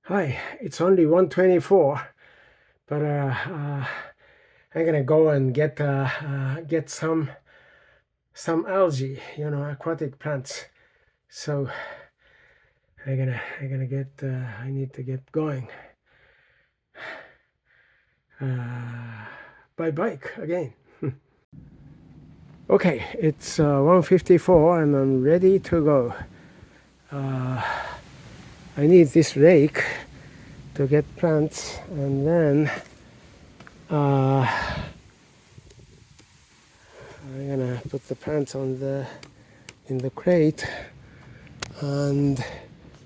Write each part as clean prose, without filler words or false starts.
Hi, it's only 1:24, but I'm gonna go and get some algae, aquatic plants. So I'm gonna get I need to get going by bike again. Okay, it's 1:54 and I'm ready to go. I need this rake to get plants, and then I'm gonna put the plants in the crate. And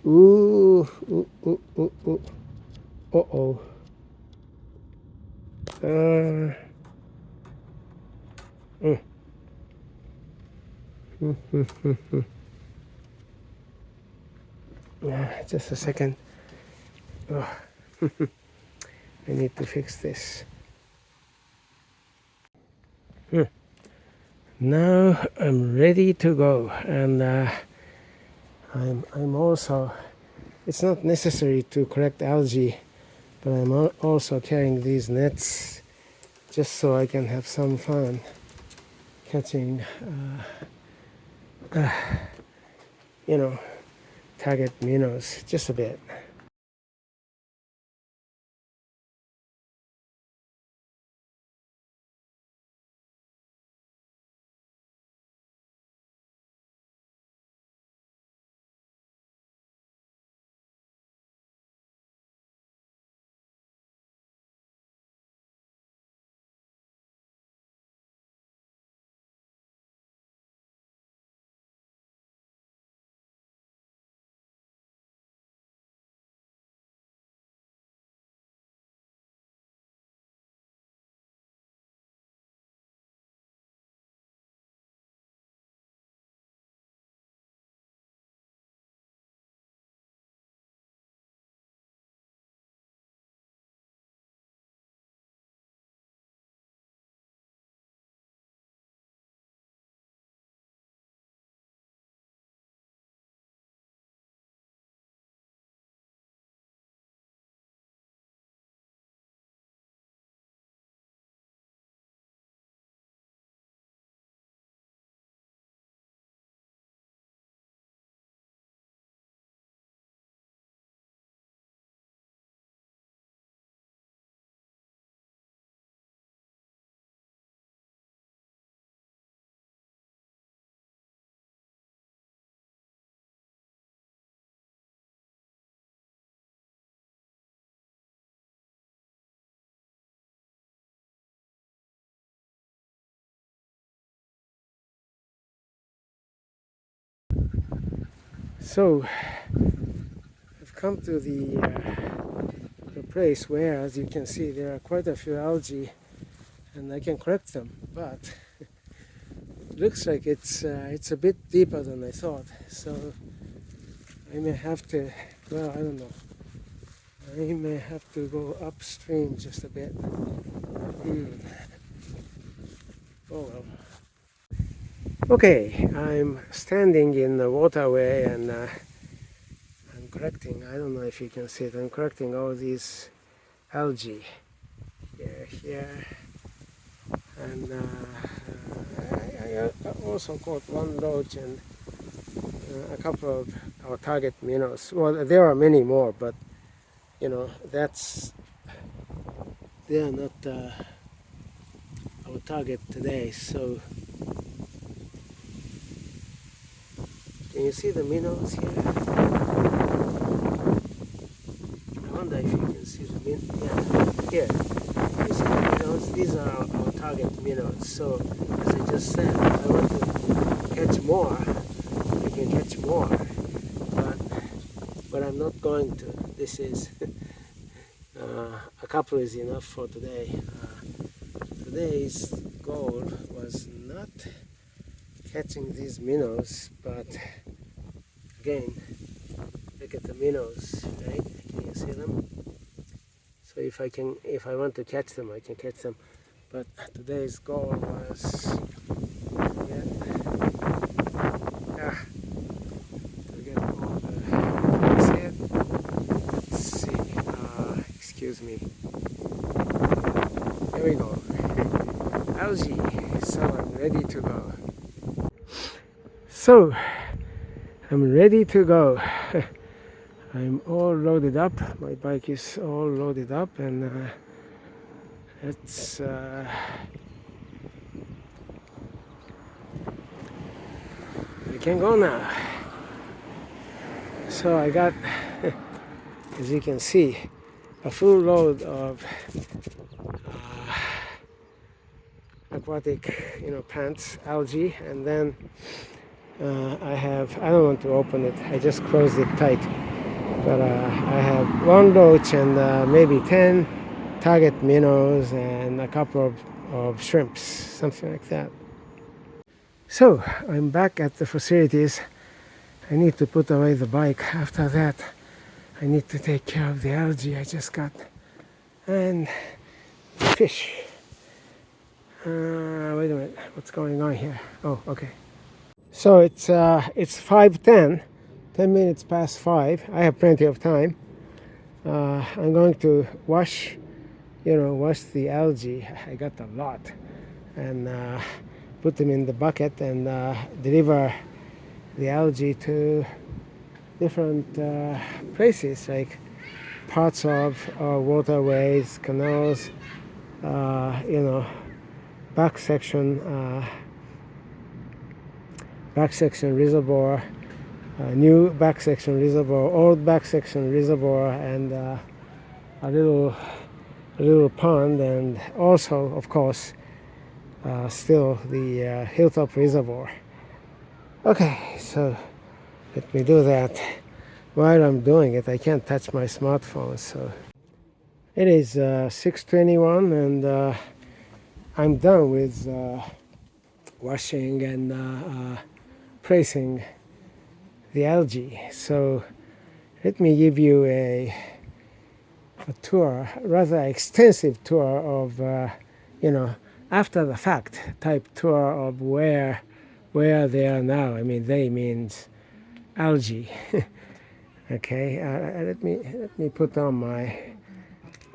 ooh, ooh, ooh, ooh, ooh. Uh-oh. Uh, just a second. Oh, I need to fix this. Now I'm ready to go, and I'm also. It's not necessary to collect algae, but I'm also carrying these nets just so I can have some fun catching, you know, target minnows just a bit. So I've come to the place where, as you can see, there are quite a few algae, and I can collect them. But it looks like it's a bit deeper than I thought. So I may have to. Well, I don't know. I may have to go upstream just a bit. Oh well. Okay, I'm standing in the waterway, and I'm collecting. I don't know if you can see it. I'm collecting all these algae here, and I also caught one roach and a couple of our target minnows. Well, there are many more, but they are not our target today. So can you see the minnows here? I wonder if you can see the minnows. Yeah, here. You see the minnows? These are our target minnows. So as I just said, if I want to catch more, I can catch more. But I'm not going to. This is a couple is enough for today. Today's goal was not catching these minnows, but again, look at the minnows, right? Can you see them? So if I want to catch them, I can catch them. But today's goal was to get all the. Can you see it? Let's see. with me. Here we go. Algae. So I'm ready to go. So I'm ready to go. I'm all loaded up. My bike is all loaded up, and it's we can go now. So I got, as you can see, a full load of aquatic, plants, algae, and then I don't want to open it. I just closed it tight. But I have one roach and maybe 10 target minnows and a couple of shrimps, something like that. So I'm back at the facilities. I need to put away the bike. After that, I need to take care of the algae I just got and fish. Wait a minute, what's going on here? Oh, okay. So it's 5:10. 10 minutes past 5. I have plenty of time. I'm going to wash the algae. I got a lot, and put them in the bucket and deliver the algae to different places, like parts of waterways, canals, back section reservoir. New back section reservoir, old back section reservoir, and a little pond, and also, of course, still the hilltop reservoir. Okay, so let me do that. While I'm doing it, I can't touch my smartphone, so it is 6:21, and I'm done with washing and placing the algae. So let me give you a tour, rather extensive tour of after the fact type tour of where they are now. I mean, they means algae. Okay, let me put on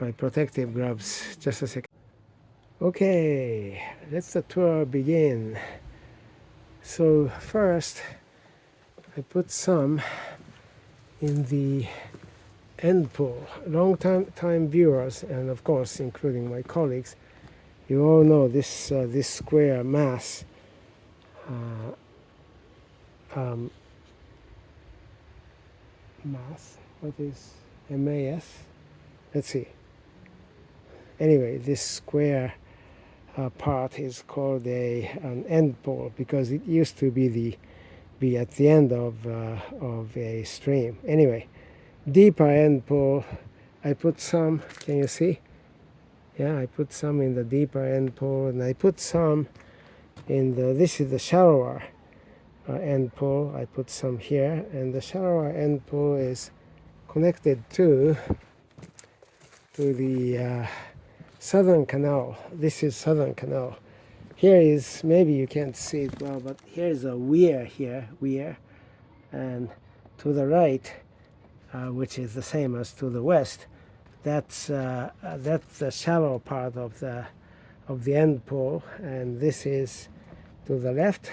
my protective gloves just a second. Okay, let the tour begin. So first, I put some in the end pool. Long time viewers, and of course including my colleagues, you all know this square mass. Mass. What is MAS? Let's see. Anyway, this square part is called an end pool because it used to be at the end of a stream. Anyway, deeper end pool, I put some, can you see? Yeah, I put some in the deeper end pool, and I put some in this is the shallower end pool. I put some here, and the shallower end pool is connected to the southern canal. This is southern canal. Here is, maybe you can't see it well, but here is a weir here, and to the right, which is the same as to the west, that's the shallow part of the end pool, and this is to the left,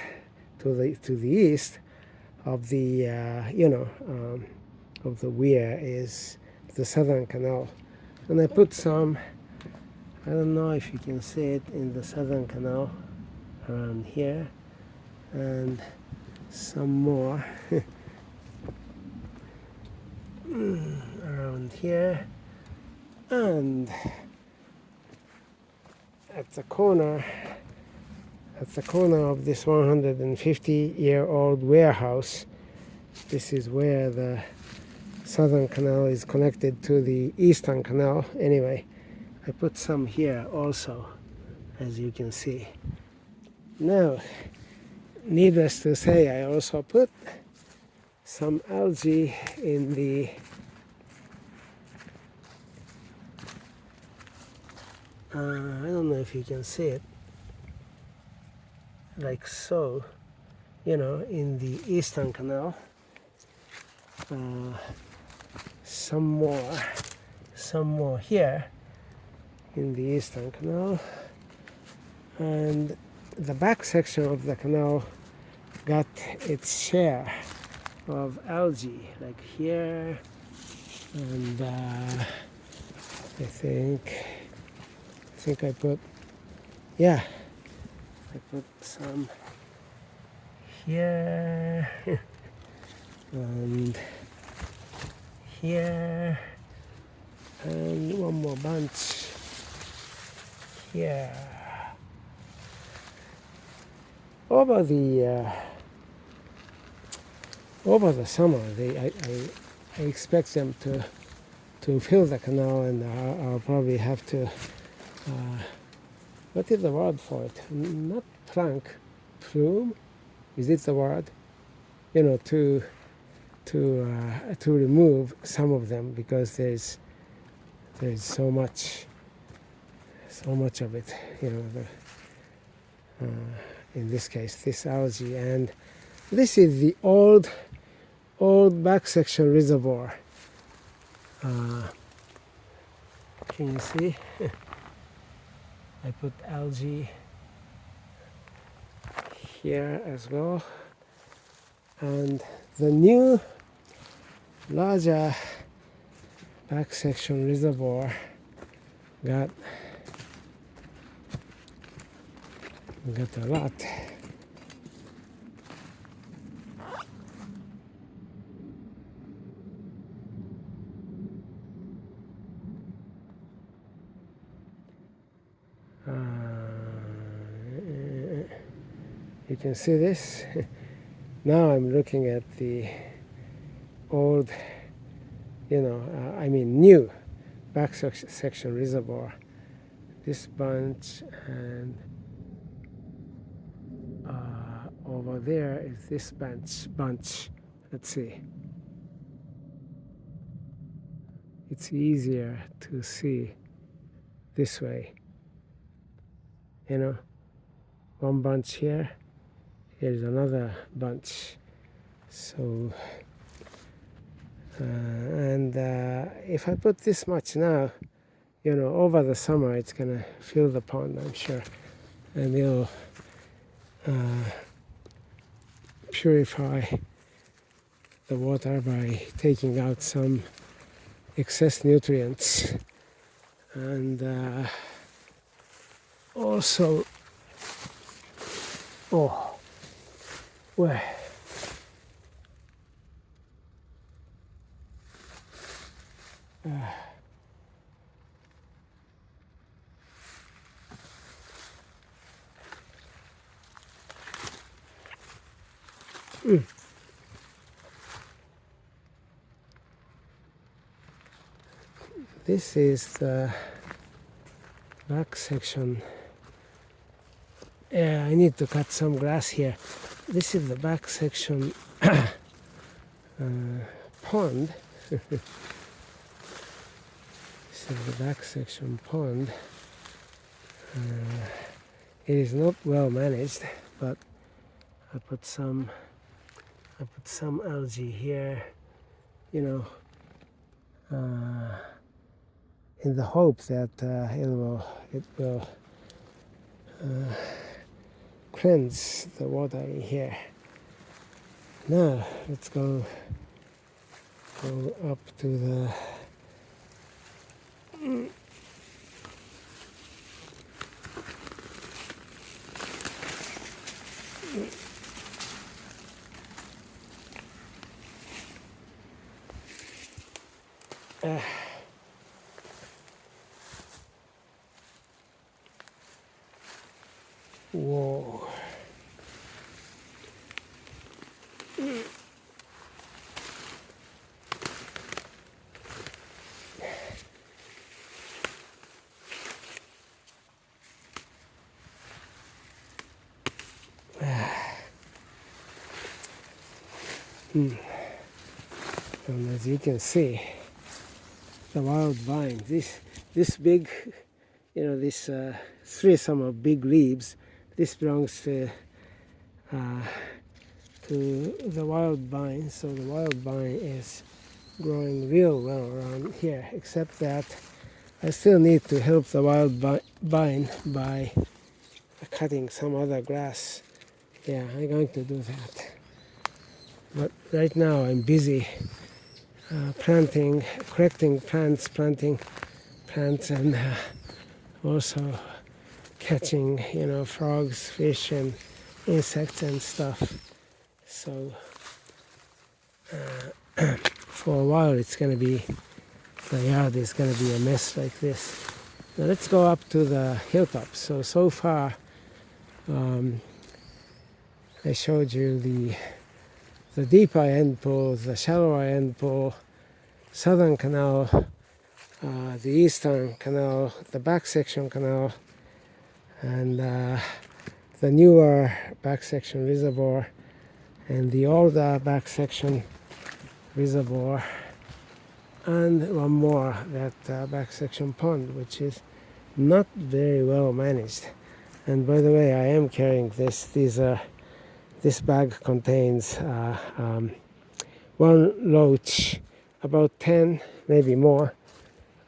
to the east of the of the weir is the southern canal. And I put some, I don't know if you can see it, in the southern canal around here, and some more around here, and at the corner of this 150-year-old warehouse. This is where the southern canal is connected to the eastern canal. Anyway, I put some here also, as you can see. Now, needless to say, I also put some algae in the I don't know if you can see it, like so, in the eastern canal. Some some more here in the Eastern Canal, and the back section of the canal got its share of algae, like here, and I think I put, yeah, I put some here and here, and one more bunch here. Over the summer, I expect them to fill the canal, and I'll probably have to, what is the word for it? Not plank, plume? Is it the word? You know, to remove some of them, because there's so much of it. You know, in this case, this algae, and this is the old back section reservoir. Can you see? I put algae here as well, and the new larger back section reservoir got a lot. You can see this. Now I'm looking at the old, new back section reservoir. This bunch, and over there is this bunch. Let's see. It's easier to see this way. One bunch here. Here's another bunch. So, and if I put this much now, over the summer it's gonna fill the pond, I'm sure, and it'll purify the water by taking out some excess nutrients, and also, where? This is the back section. I need to cut some grass here. This is the back section pond. This is the back section pond. It is not well managed, but I put some algae here, in the hope that it will cleanse the water in here. Now let's go up to the whoa. And as you can see, the wild vine, this big, this threesome of big leaves, this belongs to the wild vine. So the wild vine is growing real well around here, except that I still need to help the wild vine by cutting some other grass. Yeah, I'm going to do that. But right now I'm busy correcting plants, planting plants, and also catching, frogs, fish, and insects and stuff. So for a while the yard is going to be a mess like this. Now let's go up to the hilltop. So far I showed you the deeper end pool, the shallower end pool, southern canal, the eastern canal, the back section canal, and the newer back section reservoir, and the older back section reservoir, and one more, that back section pond, which is not very well managed. And by the way, I am carrying this. This bag contains one loach, about 10, maybe more,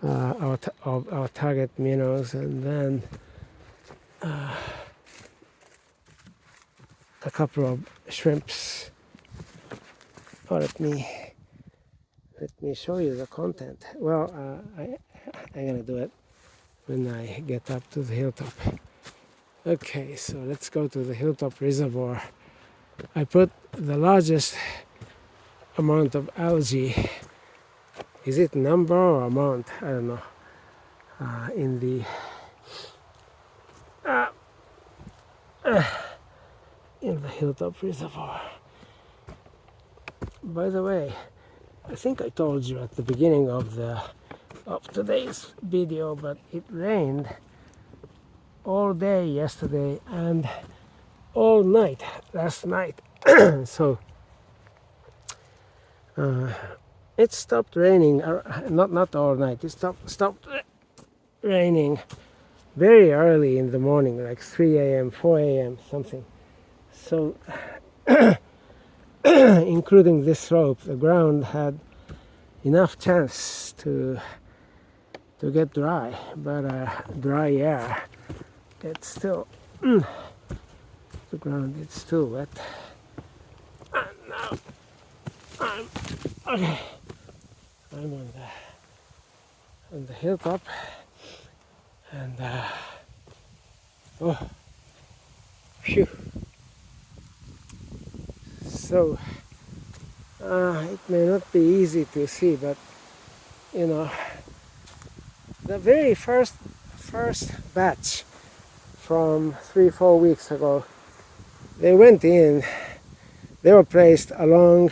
of our target minnows, and then a couple of shrimps. Oh, let me show you the content. Well, I'm gonna do it when I get up to the hilltop. Okay, so let's go to the hilltop reservoir. I put the largest amount of algae, is it number or amount? I don't know, in the hilltop reservoir. By the way, I think I told you at the beginning of today's video, but it rained all day yesterday and all night last night. So it stopped raining, not all night. It stopped raining very early in the morning, like 3 a.m., 4 a.m., something. So including this slope, the ground had enough chance to get dry, but dry air, it's still the ground is still wet. And now I'm on the hilltop, and oh, phew. So it may not be easy to see, but the very first batch from 3-4 weeks ago, they went in. They were placed along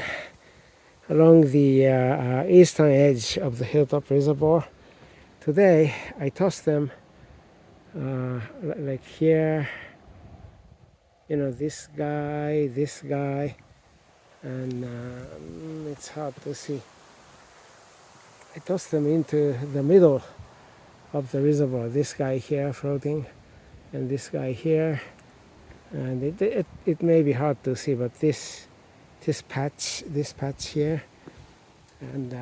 the eastern edge of the hilltop reservoir. Today I tossed them like here, this guy, and it's hard to see. I tossed them into the middle of the reservoir. This guy here floating, and this guy here, and it may be hard to see, but this patch here, and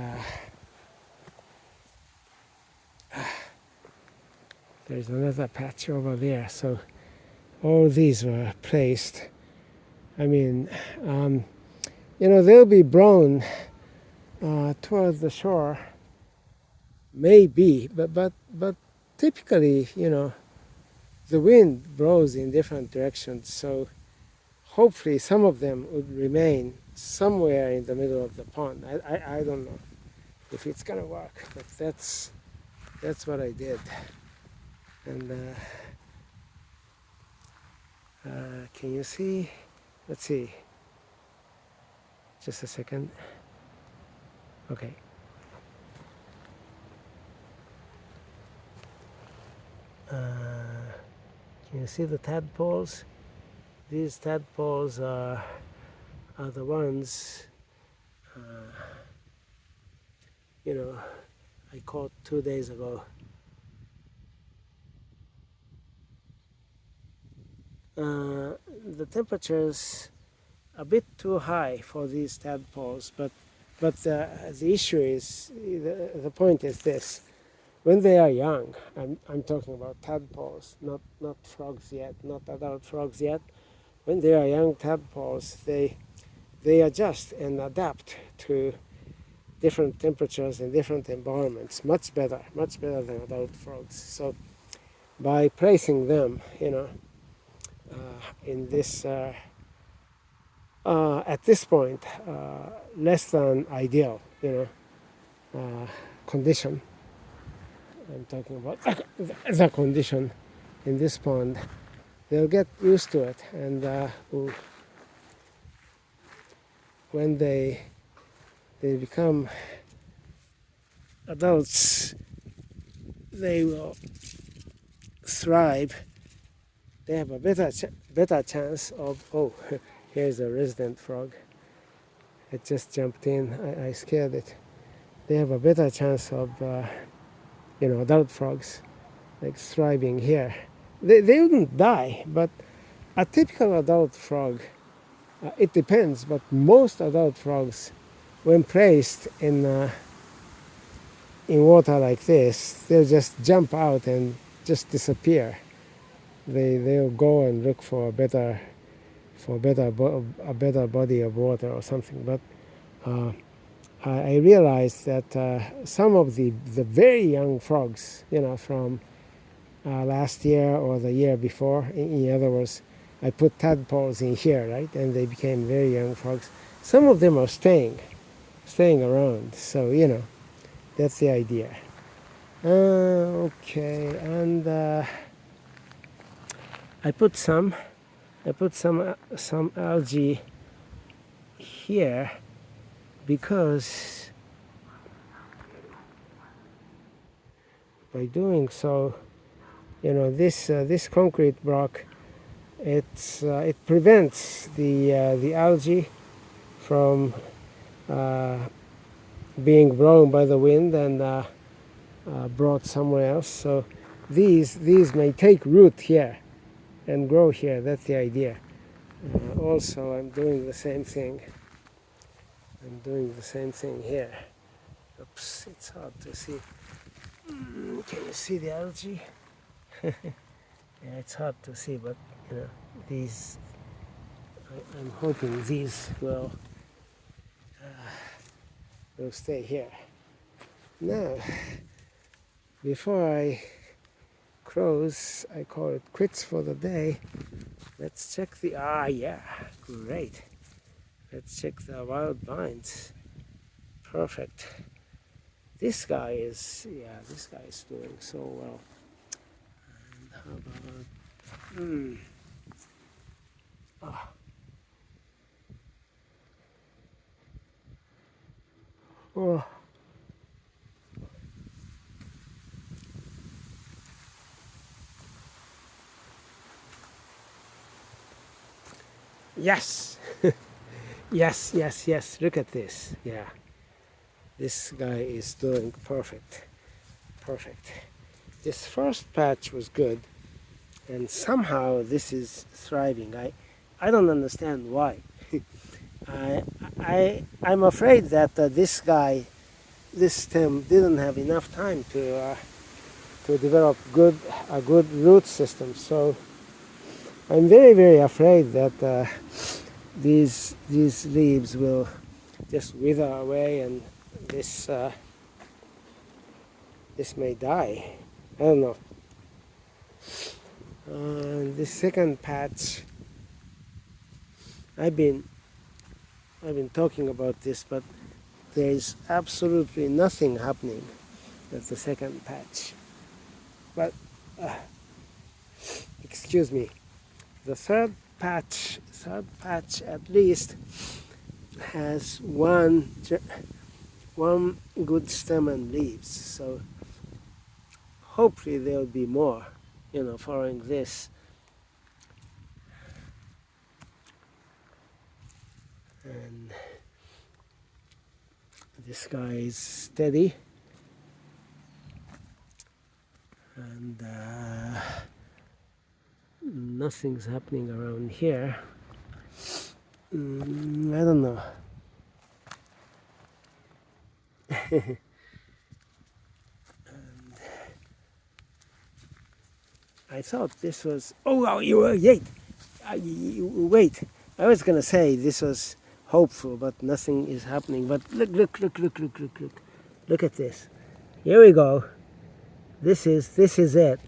there's another patch over there. So all these were placed. I mean, they'll be blown towards the shore, maybe, but typically, the wind blows in different directions. So hopefully some of them would remain somewhere in the middle of the pond. I don't know if it's gonna work, but that's what I did. And can you see? Let's see. Just a second. Okay. Can you see the tadpoles? These tadpoles are the ones I caught 2 days ago. The temperature's a bit too high for these tadpoles, but But the issue is, the point is this. When they are young, I'm talking about tadpoles, not frogs yet, not adult frogs yet. When they are young tadpoles, they adjust and adapt to different temperatures and different environments much better than adult frogs. So by placing them, in this at this point, less than ideal, condition. I'm talking about the condition in this pond. They'll get used to it, and when they become adults, they will thrive. They have a better chance of. Oh, here's a resident frog. It just jumped in. I scared it. They have a better chance of adult frogs like thriving here. They wouldn't die, but a typical adult frog, it depends, but most adult frogs, when placed in water like this, they'll just jump out and just disappear. They'll go and look for a better body of water or something. But I realized that some of the very young frogs, from last year or the year before, in other words, I put tadpoles in here, right, and they became very young frogs. Some of them are staying around. So that's the idea. Okay, and I put some algae here because by doing so, this concrete block, it prevents the algae from being blown by the wind and brought somewhere else. So these may take root here and grow here. That's the idea. Also, I'm doing the same thing. Here. Oops, it's hard to see. Can you see the algae? Yeah, it's hard to see, but these. I'm hoping these will stay here. Now, before I close, I call it quits for the day. Let's check the yeah, great. Let's check the wild vines. Perfect. This guy is doing so well. And how about oh. Yes. yes. Look at this. Yeah. This guy is doing perfect. This first patch was good, and somehow this is thriving. I don't understand why. I'm afraid that this stem didn't have enough time to develop a good root system. So I'm very afraid that these leaves will just wither away, and this may die. I don't know. This second patch, I've been talking about this, but there is absolutely nothing happening at the second patch. But excuse me, the third patch at least has one good stem and leaves. So hopefully there'll be more, following this. And this guy is steady, and nothing's happening around here. I don't know. I thought this was. Oh, you wait. Wait. I was gonna say this was hopeful, but nothing is happening. But look. Look at this. Here we go. This is it.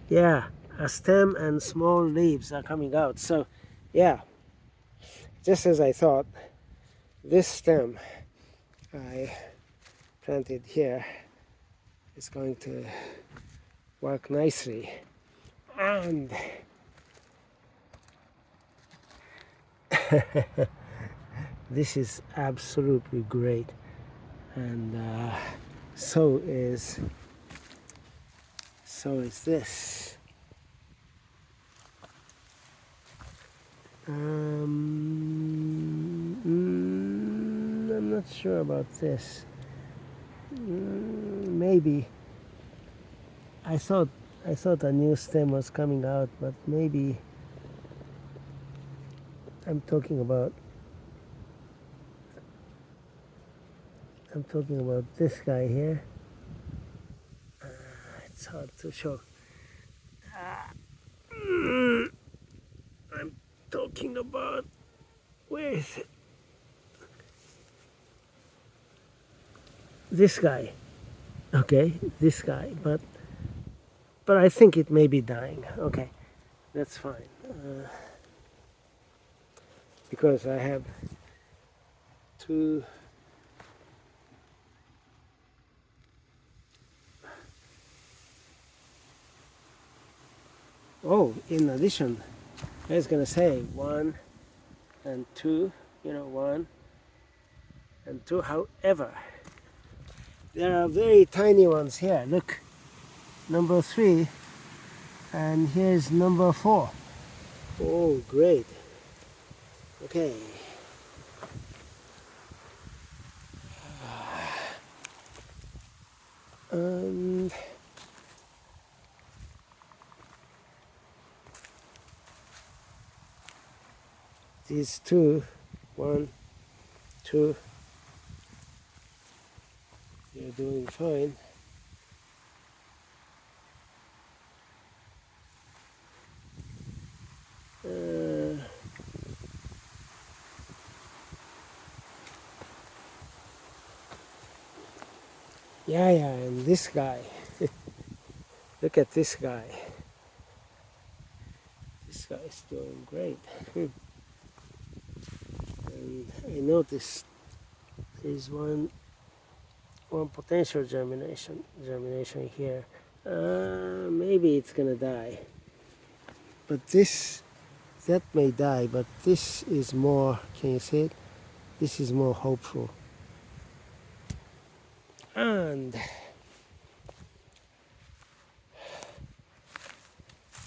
Yeah, a stem and small leaves are coming out. So, yeah, just as I thought, this stem I planted here is going to work nicely. And this is absolutely great. And so is this. I'm not sure about this. Maybe I thought a new stem was coming out, but maybe I'm talking about this guy here. It's hard to show. I'm talking about, where is it? This guy. Okay, this guy, but I think it may be dying. Okay, that's fine. Because I have two. Oh, in addition, I was gonna say 1 and 2, 1 and 2. However, there are very tiny ones here. Look, number 3, and here's number 4. Oh, great. Okay. And these 2, 1, 2, you're doing fine. Yeah, and this guy. Look at this guy. This guy is doing great. And I noticed there's one potential germination here. Maybe it's gonna die. But that may die, but this is more, can you see it? This is more hopeful. And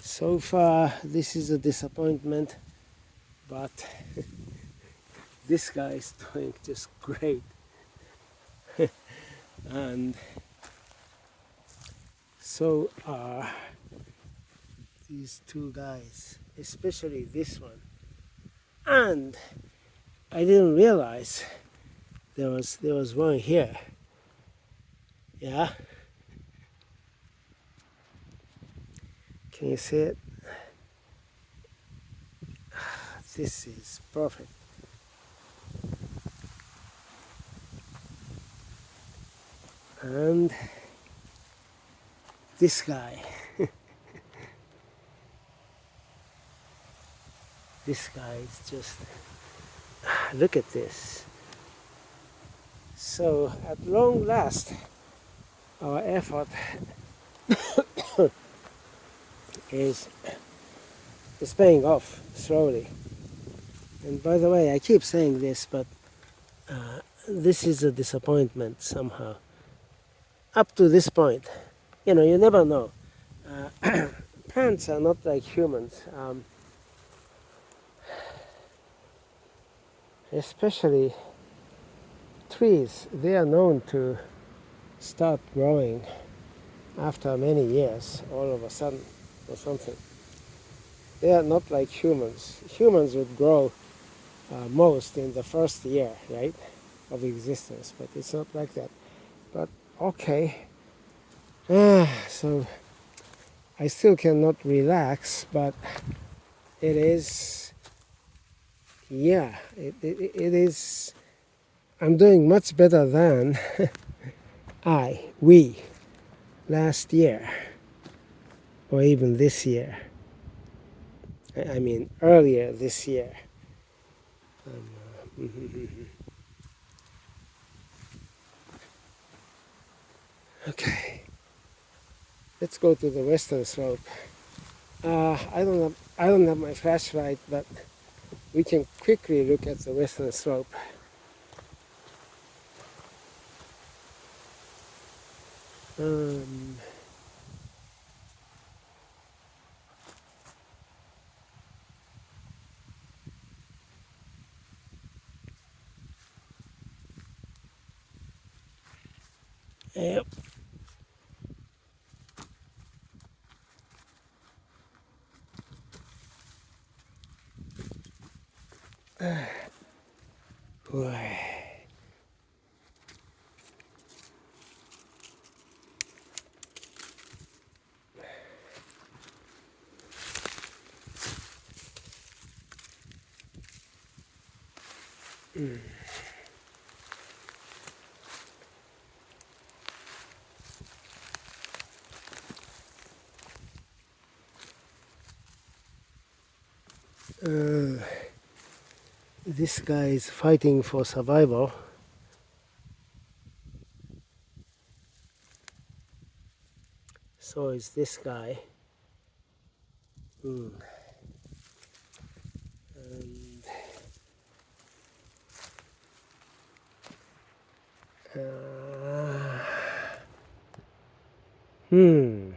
so far this is a disappointment, but this guy is doing just great. And so are these 2 guys, especially this one. And I didn't realize there was one here. Yeah, can you see it? This is perfect. And this guy. This guy is just, look at this. So at long last, our effort is paying off slowly. And by the way, I keep saying this, but this is a disappointment somehow. Up to this point, you never know. Plants are not like humans. Especially trees, they are known to start growing after many years, all of a sudden, or something. They are not like humans. Humans would grow most in the first year, right, of existence, but it's not like that. but okay. So I still cannot relax, but it is, yeah, it is, I'm doing much better than we last year, or even this year. I mean, earlier this year. Okay, let's go to the western slope. I don't have my flashlight, but we can quickly look at the western slope. Um, yep. Boy. This guy is fighting for survival. So is this guy. And, hmm.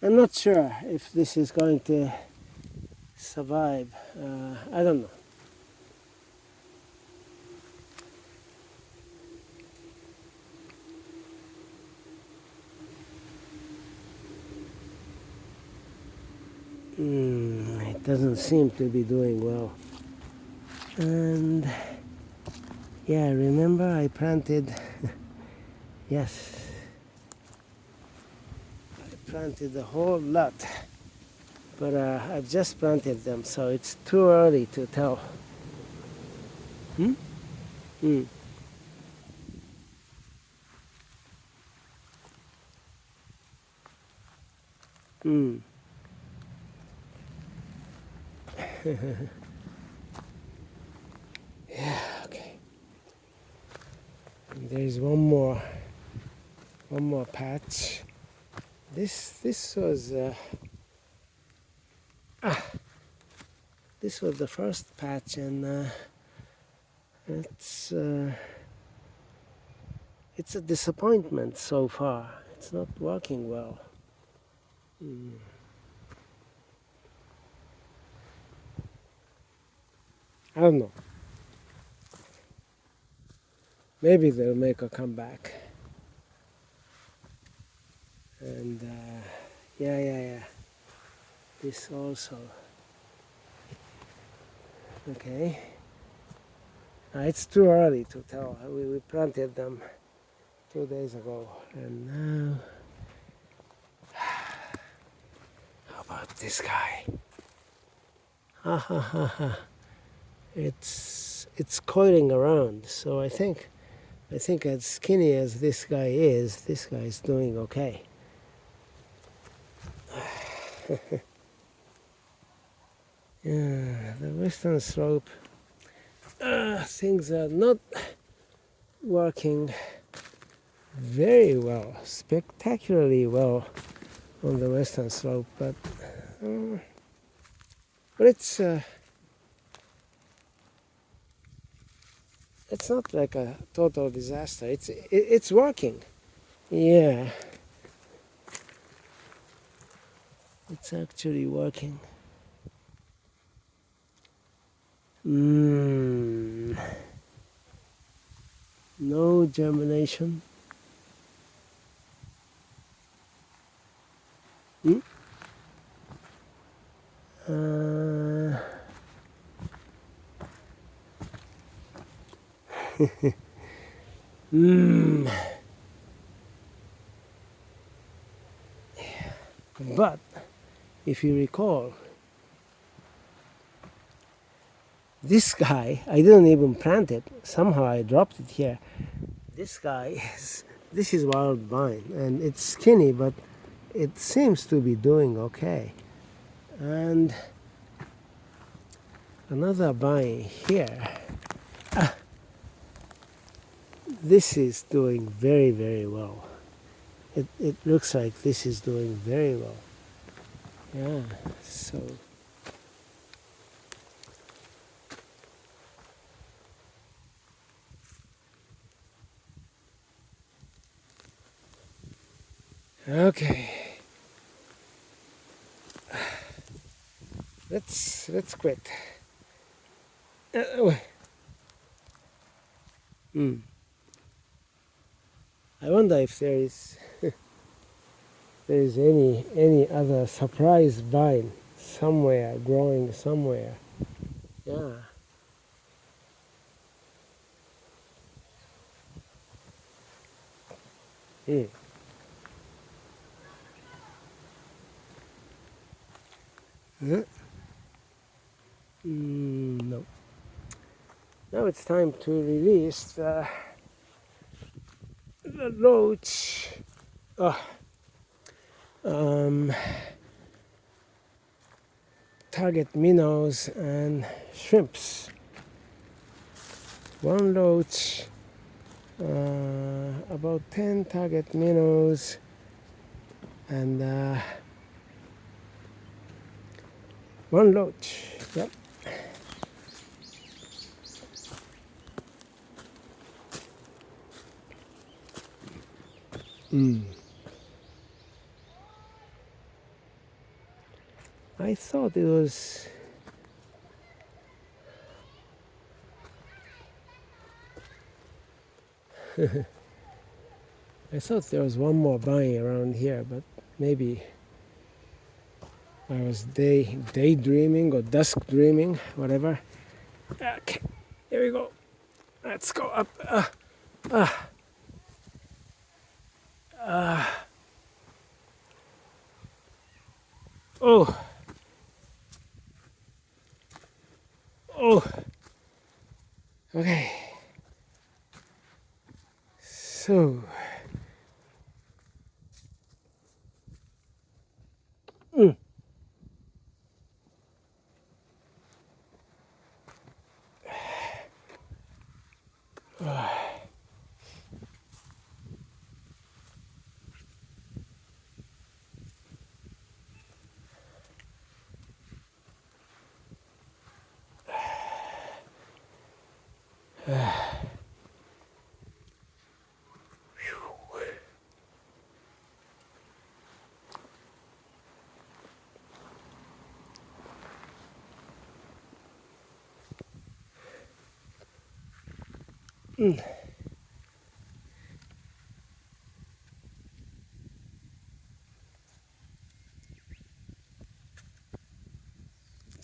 I'm not sure if this is going to survive. I don't know. It doesn't seem to be doing well. And yeah, remember I planted, yes, I planted a whole lot, but I've just planted them, so it's too early to tell. Hmm. Yeah, okay. And there's one more patch. This was this was the first patch, and it's a disappointment so far. It's not working well. I don't know. Maybe they'll make a comeback. And yeah. This also. Okay. It's too early to tell. We planted them 2 days ago, and now. How about this guy? Ha ha ha ha. It's coiling around. So I think as skinny as this guy is doing okay. Yeah, the western slope. things are not working very well, spectacularly well on the western slope, but it's not like a total disaster. It's working. Yeah, it's actually working. No germination. Mm? Uh, But if you recall, this guy, I didn't even plant it. Somehow I dropped it here. This guy this is wild vine, and it's skinny, but it seems to be doing okay. And another vine here. This is doing very, very well. It looks like this is doing very well. Yeah, so okay. Let's quit. I wonder if there is any other surprise vine somewhere growing somewhere. Yeah. Huh? No. Now it's time to release the roach. Target minnows and shrimps. One roach, about 10 target minnows, and one roach. Yep. I thought it was I thought there was one more vine around here, but maybe I was daydreaming or dusk dreaming, whatever. Okay, here we go. Let's go up. Oh, okay. So,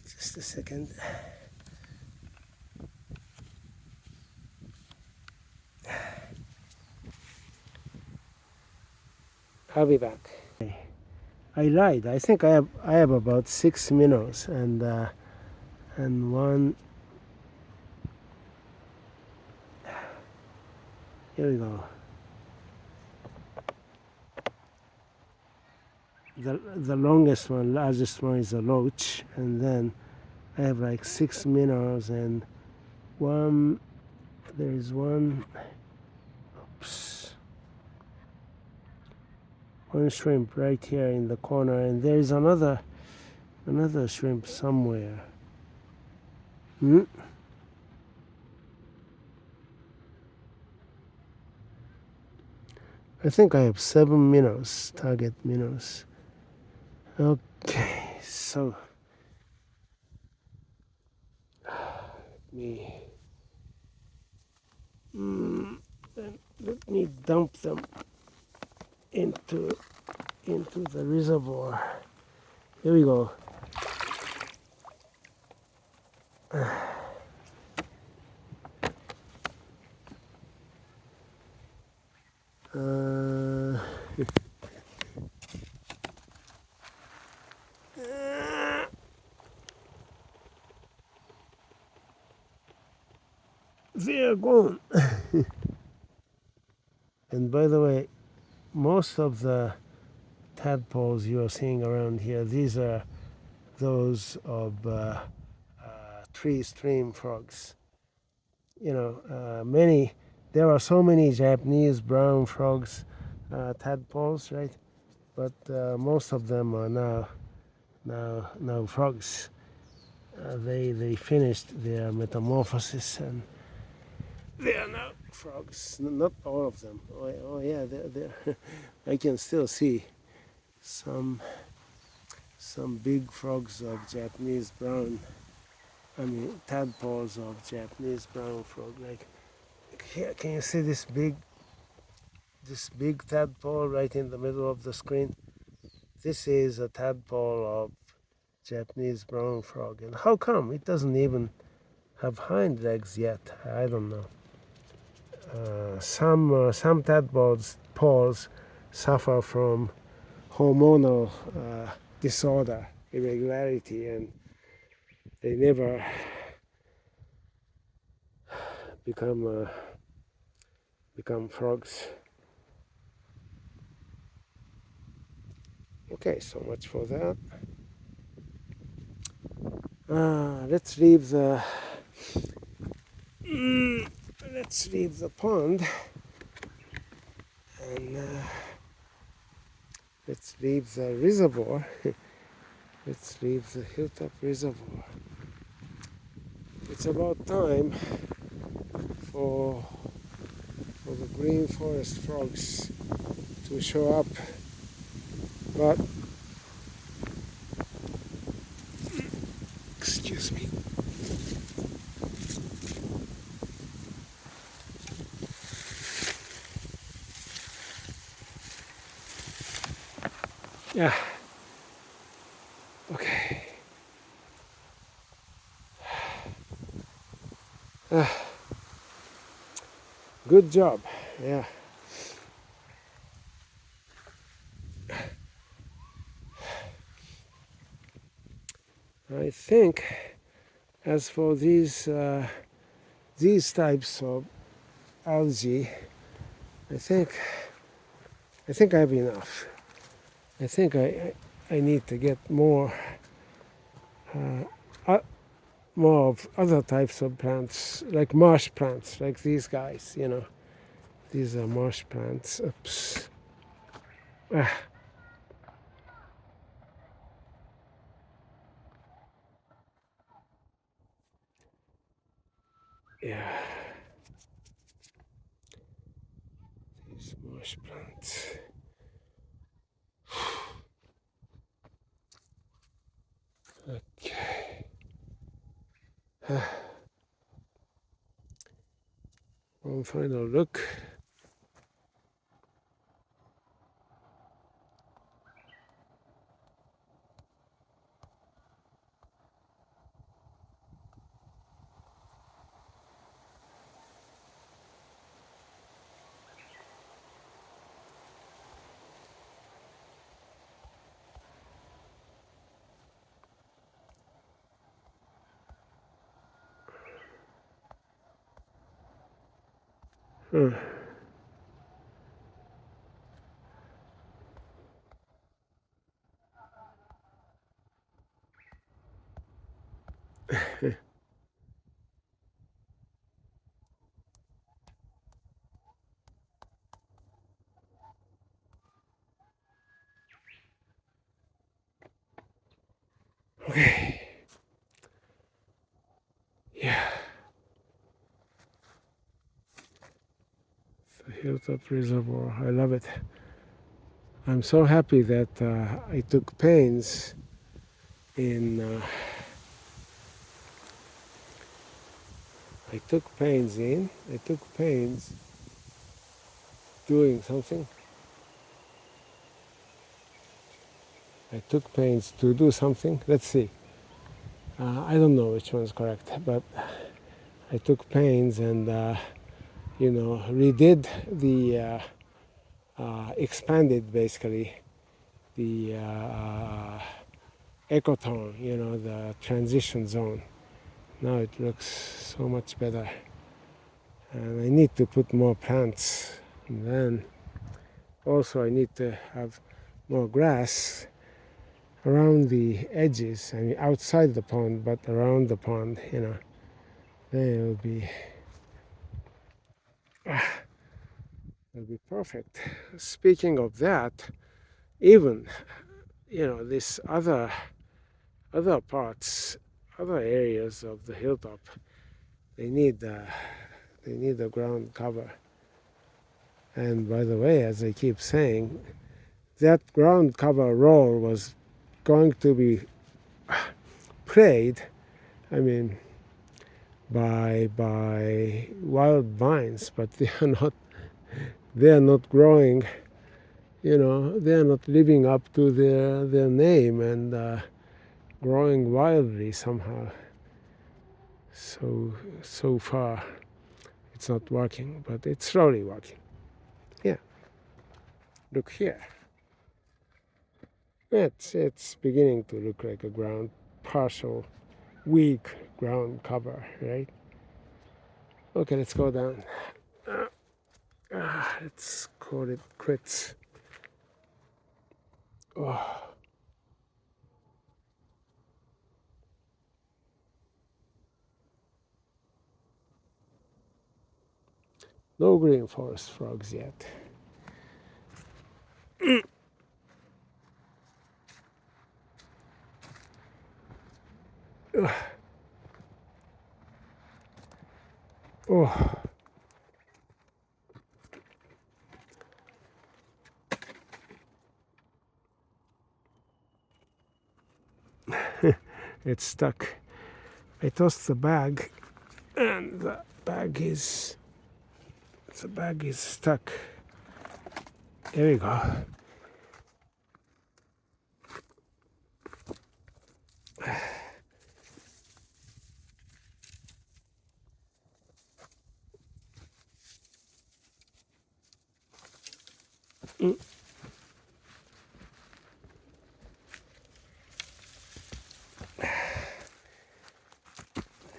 just a second. I'll be back. I lied. I think I have about 6 minnows and one. Here we go. The longest one, largest one is a loach, and then I have like 6 minnows and there is one, oops, one shrimp right here in the corner, and there is another shrimp somewhere. I think I have 7 minnows, target minnows. Okay, so let me dump them into the reservoir. Here we go. They are gone. And by the way, most of the tadpoles you are seeing around here, these are those of tree stream frogs. You know, there are so many Japanese brown frogs, tadpoles, right? But most of them are now frogs. They finished their metamorphosis and they are now frogs. Not all of them. Oh yeah, they're I can still see some big frogs of Japanese brown. I mean tadpoles of Japanese brown frog. Like here, can you see this big tadpole right in the middle of the screen? This is a tadpole of Japanese brown frog. And how come it doesn't even have hind legs yet? I don't know. Some tadpoles suffer from hormonal disorder, irregularity, and they never become frogs. Okay, so much for that. Let's leave the pond and let's leave the reservoir. Let's leave the hilltop reservoir. It's about time for the green forest frogs to show up, but excuse me. Yeah. Okay. Good job. Yeah. I think as for these types of algae, I think I have enough. I think I need to get more of other types of plants, like marsh plants, like these guys. You know, these are marsh plants. Oops. Yeah. These marsh plants. Okay. One final look. Okay. Yeah. The Hilltop Reservoir. I love it. I'm so happy that I took pains in I took pains doing something. I took pains to do something. Let's see. I don't know which one's correct, but I took pains and redid the expanded basically the ecotone, the transition zone. Now it looks so much better. And I need to put more plants. And then also I need to have more grass around the edges. I mean outside the pond, but around the pond, Then it'll be perfect. Speaking of that, even this other parts, other areas of the hilltop, they need the ground cover. And by the way, as I keep saying, that ground cover role was going to be played, I mean, by wild vines, but they are not growing. They are not living up to their name and growing wildly somehow. So far, it's not working, but it's slowly working. Yeah. Look here. It's beginning to look like a partial, weak ground cover, right? Okay, let's go down. Let's call it quits. Oh. No green forest frogs yet. Oh. It's stuck. I tossed the bag and the bag is stuck. There we go.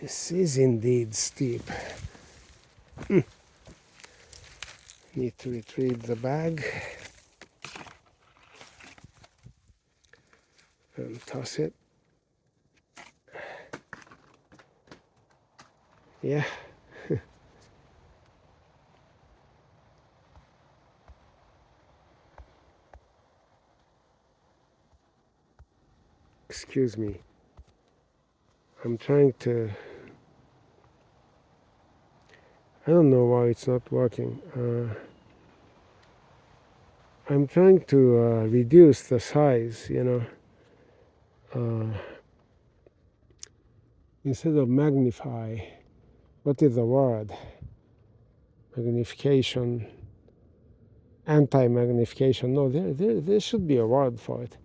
This is indeed steep. Need to retrieve the bag and toss it. Yeah. Excuse me. I'm trying to... I don't know why it's not working. I'm trying to reduce the size, instead of magnify. What is the word? Magnification, anti-magnification. No, there should be a word for it.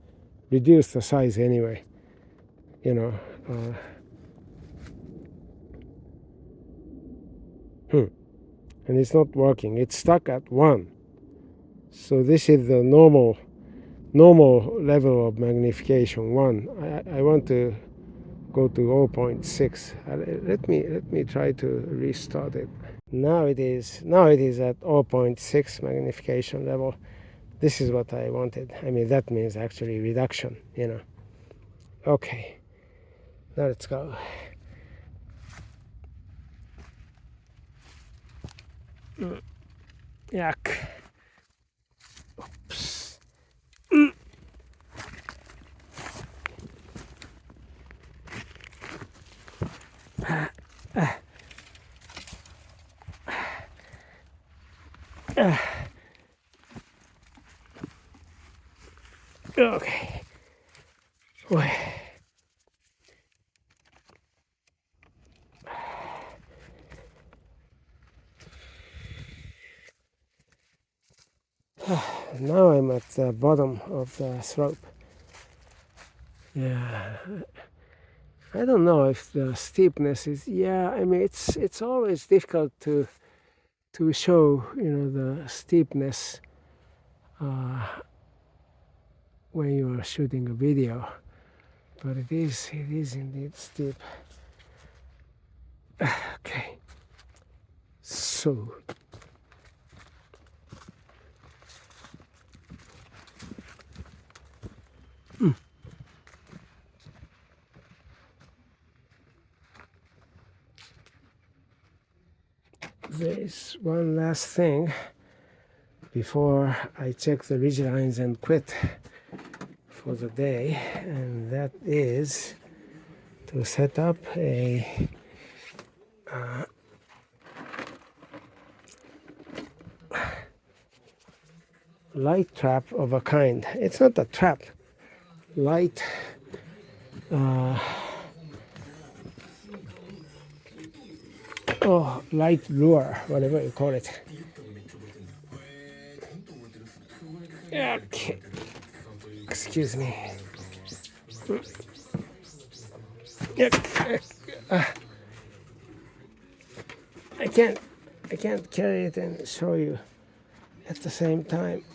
Reduce the size anyway. And it's not working. It's stuck at 1. So this is the normal level of magnification, 1. I want to go to 0.6. Let me try to restart it. Now it is at 0.6 magnification level. This is what I wanted. I mean, that means actually reduction, Okay, now let's go. Yuck. Oops. Okay. Boy. Now I'm at the bottom of the slope. Yeah, I don't know if the steepness is. Yeah, I mean it's always difficult to show the steepness when you are shooting a video, but it is indeed steep. Okay, so. There's one last thing before I check the ridge lines and quit for the day, and that is to set up a light trap of a kind. It's not a trap, light light lure, whatever you call it. Okay. Excuse me. I can't carry it and show you at the same time.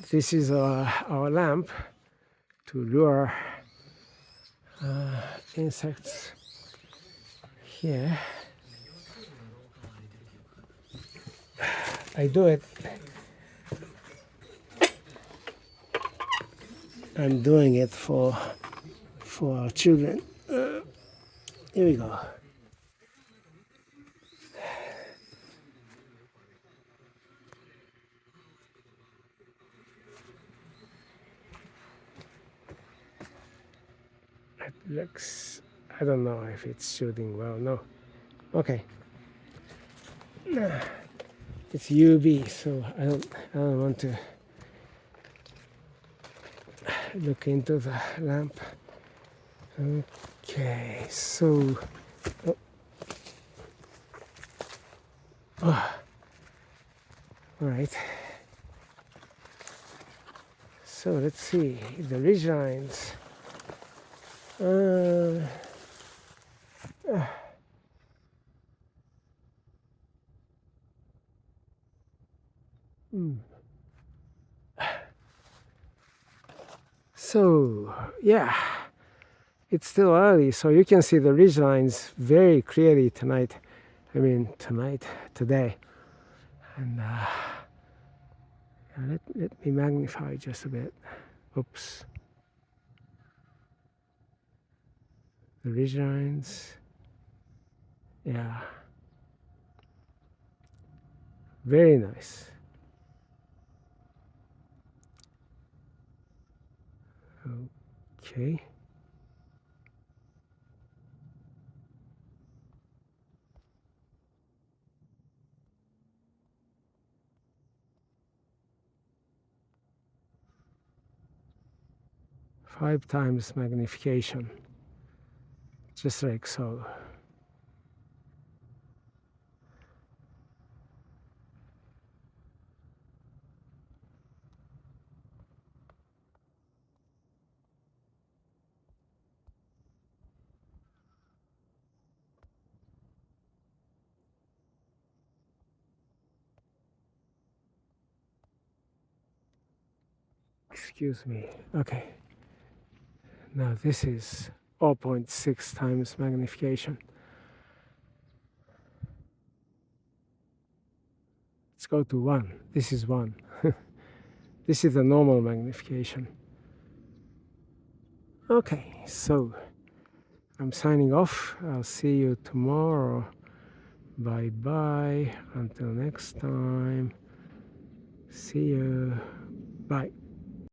This is our lamp to lure insects here. I do it. I'm doing it for our children. Here we go. It looks. I don't know if it's shooting well. No. Okay. It's UV, so I don't want to look into the lamp. Okay, so all right. So let's see the ridge lines. So yeah, it's still early, so you can see the ridge lines very clearly tonight. I mean today. And let me magnify just a bit. Oops. The ridge lines. Yeah. Very nice. Okay. Five times magnification. Just like so. Excuse me. Okay. Now this is 0.6 times magnification. Let's go to 1. This is 1. This is the normal magnification. Okay, so I'm signing off. I'll see you tomorrow. Bye bye. Until next time. See you. Bye.